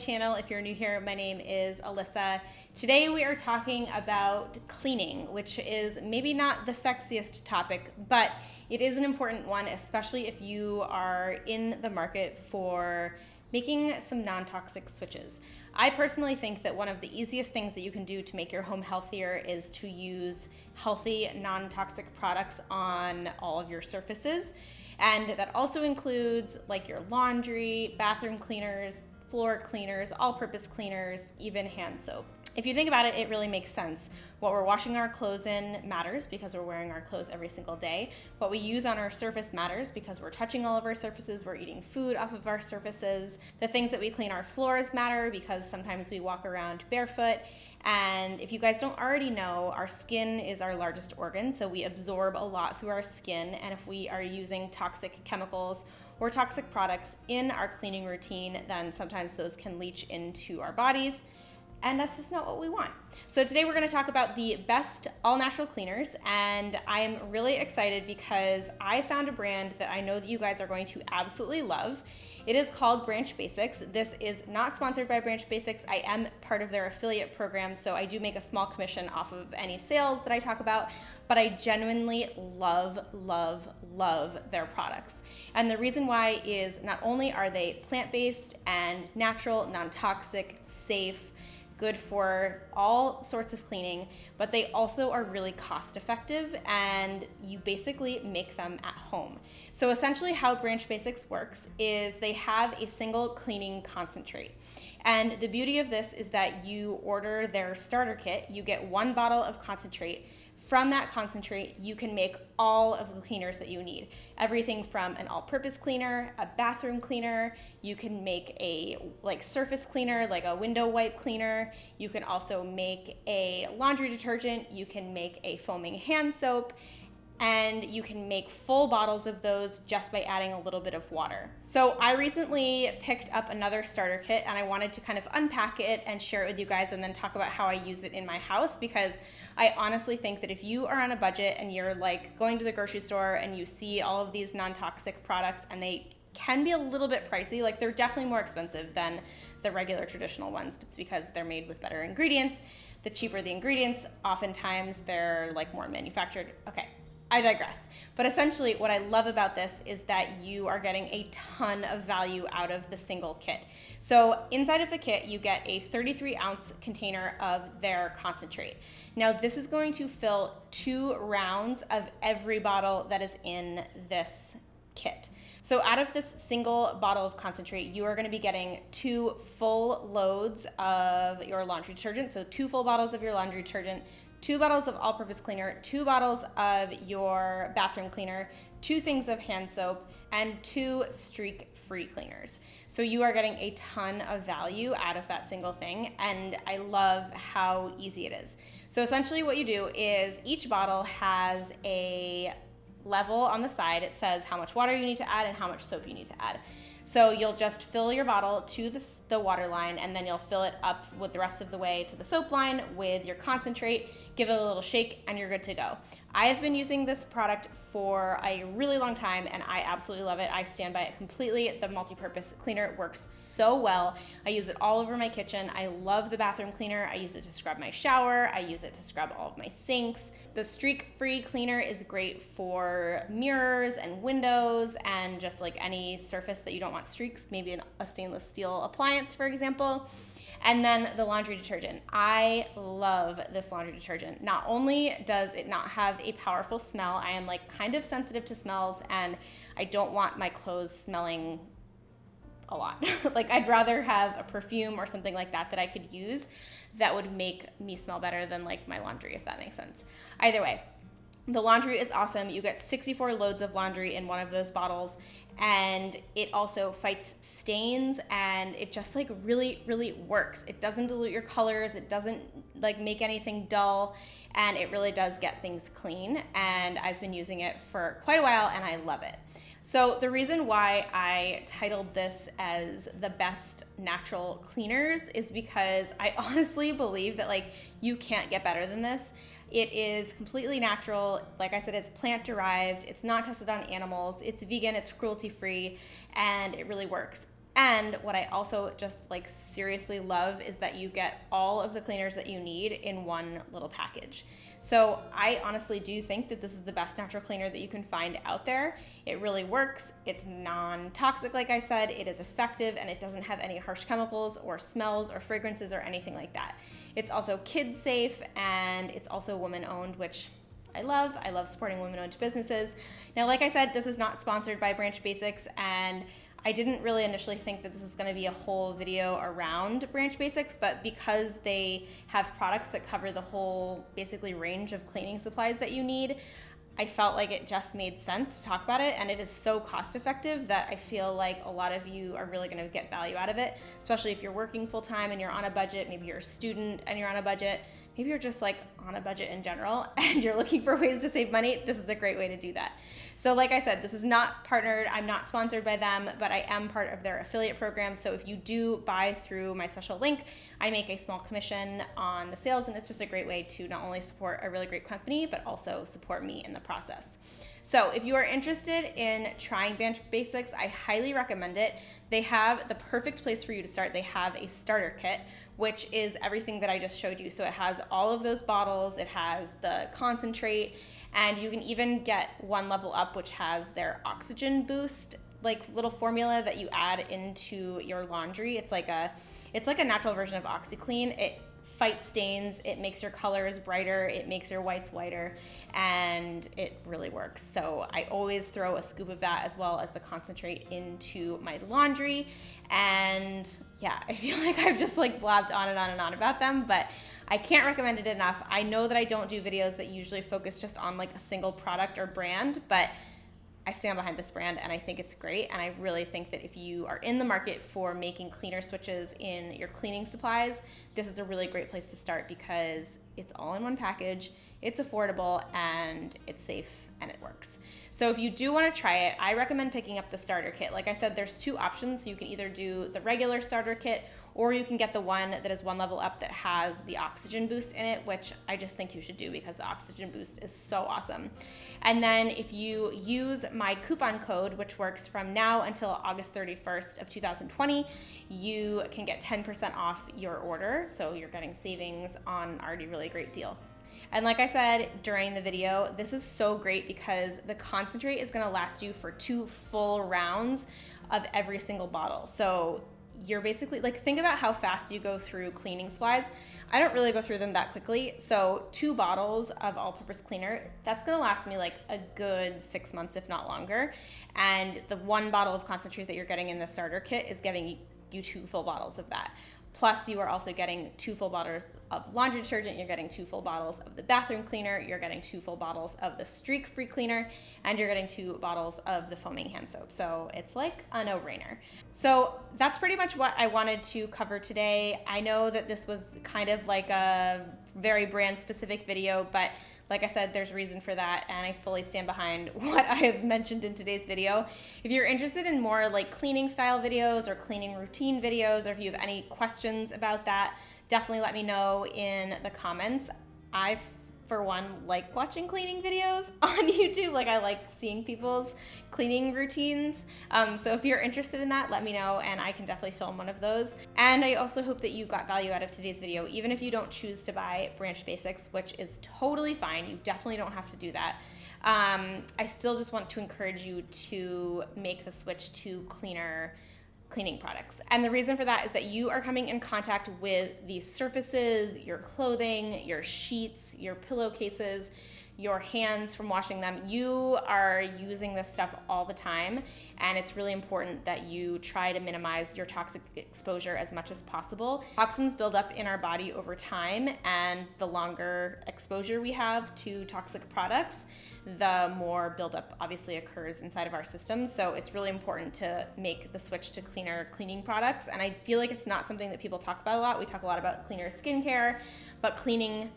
channel. If you're new here, my name is Alyssa. Today we are talking about cleaning, which is maybe not the sexiest topic, but it is an important one, especially if you are in the market for making some non-toxic switches. I personally think that one of the easiest things that you can do to make your home healthier is to use healthy, non-toxic products on all of your surfaces. And that also includes like your laundry, bathroom cleaners, floor cleaners, all-purpose cleaners, even hand soap. If you think about it, it really makes sense. What we're washing our clothes in matters because we're wearing our clothes every single day. What we use on our surface matters because we're touching all of our surfaces, we're eating food off of our surfaces. The things that we clean our floors matter because sometimes we walk around barefoot. And if you guys don't already know, our skin is our largest organ, so we absorb a lot through our skin. And if we are using toxic chemicals or toxic products in our cleaning routine, then sometimes those can leach into our bodies. And that's just not what we want. So today we're gonna talk about the best all-natural cleaners, and I'm really excited because I found a brand that I know that you guys are going to absolutely love. It is called Branch Basics. This is not sponsored by Branch Basics. I am part of their affiliate program, so I do make a small commission off of any sales that I talk about, but I genuinely love, love, love their products. And the reason why is not only are they plant-based and natural, non-toxic, safe, good for all sorts of cleaning, but they also are really cost effective and you basically make them at home. So essentially how Branch Basics works is they have a single cleaning concentrate. And the beauty of this is that you order their starter kit, you get 1 bottle of concentrate. From that concentrate, you can make all of the cleaners that you need. Everything from an all-purpose cleaner, a bathroom cleaner, you can make a surface cleaner, like a window wipe cleaner. You can also make a laundry detergent. You can make a foaming hand soap. And you can make full bottles of those just by adding a little bit of water. So I recently picked up another starter kit and I wanted to kind of unpack it and share it with you guys and then talk about how I use it in my house, because I honestly think that if you are on a budget and you're like going to the grocery store and you see all of these non-toxic products and they can be a little bit pricey, like they're definitely more expensive than the regular traditional ones, but it's because they're made with better ingredients. The cheaper the ingredients, oftentimes they're like more manufactured. Okay. I digress. But essentially what I love about this is that you are getting a ton of value out of the single kit. So inside of the kit, you get a 33-ounce container of their concentrate. Now this is going to fill 2 rounds of every bottle that is in this kit. So out of this single bottle of concentrate, you are going to be getting 2 full loads of your laundry detergent. So 2 full bottles of your laundry detergent, 2 bottles of all-purpose cleaner, 2 bottles of your bathroom cleaner, 2 things of hand soap, and 2 streak-free cleaners. So you are getting a ton of value out of that single thing, and I love how easy it is. So essentially what you do is each bottle has a level on the side. It says how much water you need to add and how much soap you need to add. So you'll just fill your bottle to the water line, and then you'll fill it up with the rest of the way to the soap line with your concentrate, give it a little shake, and you're good to go. I have been using this product for a really long time, and I absolutely love it. I stand by it completely. The multi-purpose cleaner works so well. I use it all over my kitchen. I love the bathroom cleaner. I use it to scrub my shower. I use it to scrub all of my sinks. The streak-free cleaner is great for mirrors and windows and just like any surface that you don't want streaks, maybe a stainless steel appliance, for example. And then the laundry detergent. I love this laundry detergent. Not only does it not have a powerful smell, I am like kind of sensitive to smells and I don't want my clothes smelling a lot. Like I'd rather have a perfume or something like that I could use that would make me smell better than like my laundry, if that makes sense. Either way, the laundry is awesome. You get 64 loads of laundry in one of those bottles, and it also fights stains, and it just like really, really works. It doesn't dilute your colors. It doesn't like make anything dull, and it really does get things clean. And I've been using it for quite a while, and I love it. So the reason why I titled this as the best natural cleaners is because I honestly believe that like you can't get better than this. It is completely natural. Like I said, it's plant derived. It's not tested on animals. It's vegan, it's cruelty free, and it really works. And what I also just like seriously love is that you get all of the cleaners that you need in one little package. So I honestly do think that this is the best natural cleaner that you can find out there. It really works. It's non-toxic, like I said. It is effective, and it doesn't have any harsh chemicals or smells or fragrances or anything like that. It's also kid safe, and it's also woman owned, which I love. I love supporting women-owned businesses. Now, like I said, this is not sponsored by Branch Basics, and I didn't really initially think that this was going to be a whole video around Branch Basics, but because they have products that cover the whole basically range of cleaning supplies that you need, I felt like it just made sense to talk about it, and it is so cost effective that I feel like a lot of you are really going to get value out of it, especially if you're working full time and you're on a budget. Maybe you're a student and you're on a budget. Maybe you're just like on a budget in general and you're looking for ways to save money. This is a great way to do that. So like I said, this is not partnered. I'm not sponsored by them, but I am part of their affiliate program. So if you do buy through my special link, I make a small commission on the sales, and it's just a great way to not only support a really great company, but also support me in the process. So if you are interested in trying Branch Basics, I highly recommend it. They have the perfect place for you to start. They have a starter kit, which is everything that I just showed you. So it has all of those bottles, it has the concentrate, and you can even get one level up, which has their oxygen boost, like little formula that you add into your laundry. It's like a natural version of OxiClean. It fights stains, it makes your colors brighter, it makes your whites whiter, and it really works. So I always throw a scoop of that as well as the concentrate into my laundry. And yeah, I feel like I've just like blabbed on and on and on about them, but I can't recommend it enough. I know that I don't do videos that usually focus just on like a single product or brand, but I stand behind this brand and I think it's great. And I really think that if you are in the market for making cleaner switches in your cleaning supplies, this is a really great place to start because it's all in one package, it's affordable, and it's safe, and it works. So if you do want to try it, I recommend picking up the starter kit. Like I said, there's two options. You can either do the regular starter kit, or you can get the one that is one level up that has the oxygen boost in it, which I just think you should do because the oxygen boost is so awesome. And then if you use my coupon code, which works from now until August 31st of 2020, you can get 10% off your order. So you're getting savings on an already really great deal. And like I said during the video, this is so great because the concentrate is gonna last you for 2 full rounds of every single bottle. So you're basically, like, think about how fast you go through cleaning supplies. I don't really go through them that quickly. So 2 bottles of all-purpose cleaner, that's gonna last me like a good 6 months, if not longer. And the 1 bottle of concentrate that you're getting in the starter kit is giving you 2 full bottles of that. Plus, you are also getting 2 full bottles of laundry detergent, you're getting 2 full bottles of the bathroom cleaner, you're getting 2 full bottles of the streak-free cleaner, and you're getting 2 bottles of the foaming hand soap. So it's like a no-brainer. So that's pretty much what I wanted to cover today. I know that this was kind of like a very brand-specific video, but like I said, there's reason for that, and I fully stand behind what I have mentioned in today's video. If you're interested in more like cleaning style videos or cleaning routine videos, or if you have any questions about that, definitely let me know in the comments. I, for one, like watching cleaning videos on YouTube. Like I like seeing people's cleaning routines. So if you're interested in that, let me know and I can definitely film one of those. And I also hope that you got value out of today's video, even if you don't choose to buy Branch Basics, which is totally fine. You definitely don't have to do that. I still just want to encourage you to make the switch to cleaner cleaning products. And the reason for that is that you are coming in contact with these surfaces, your clothing, your sheets, your pillowcases, your hands from washing them. You are using this stuff all the time, and it's really important that you try to minimize your toxic exposure as much as possible. Toxins build up in our body over time, and the longer exposure we have to toxic products, the more buildup obviously occurs inside of our systems. So it's really important to make the switch to cleaner cleaning products. And I feel like it's not something that people talk about a lot. We talk a lot about cleaner skincare, but cleaner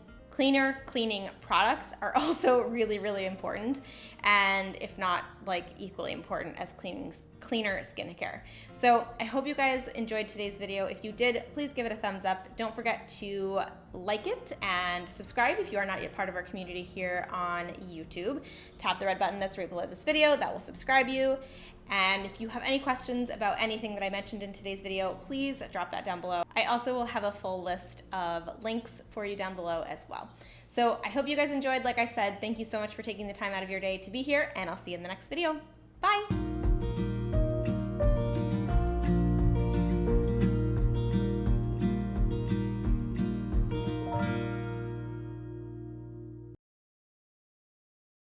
cleaning products are also really, really important. And if not like equally important as cleaner skincare. So I hope you guys enjoyed today's video. If you did, please give it a thumbs up. Don't forget to like it and subscribe if you are not yet part of our community here on YouTube. Tap the red button that's right below this video. That will subscribe you. And if you have any questions about anything that I mentioned in today's video, please drop that down below. I also will have a full list of links for you down below as well. So I hope you guys enjoyed. Like I said, thank you so much for taking the time out of your day to be here, and I'll see you in the next video. Bye.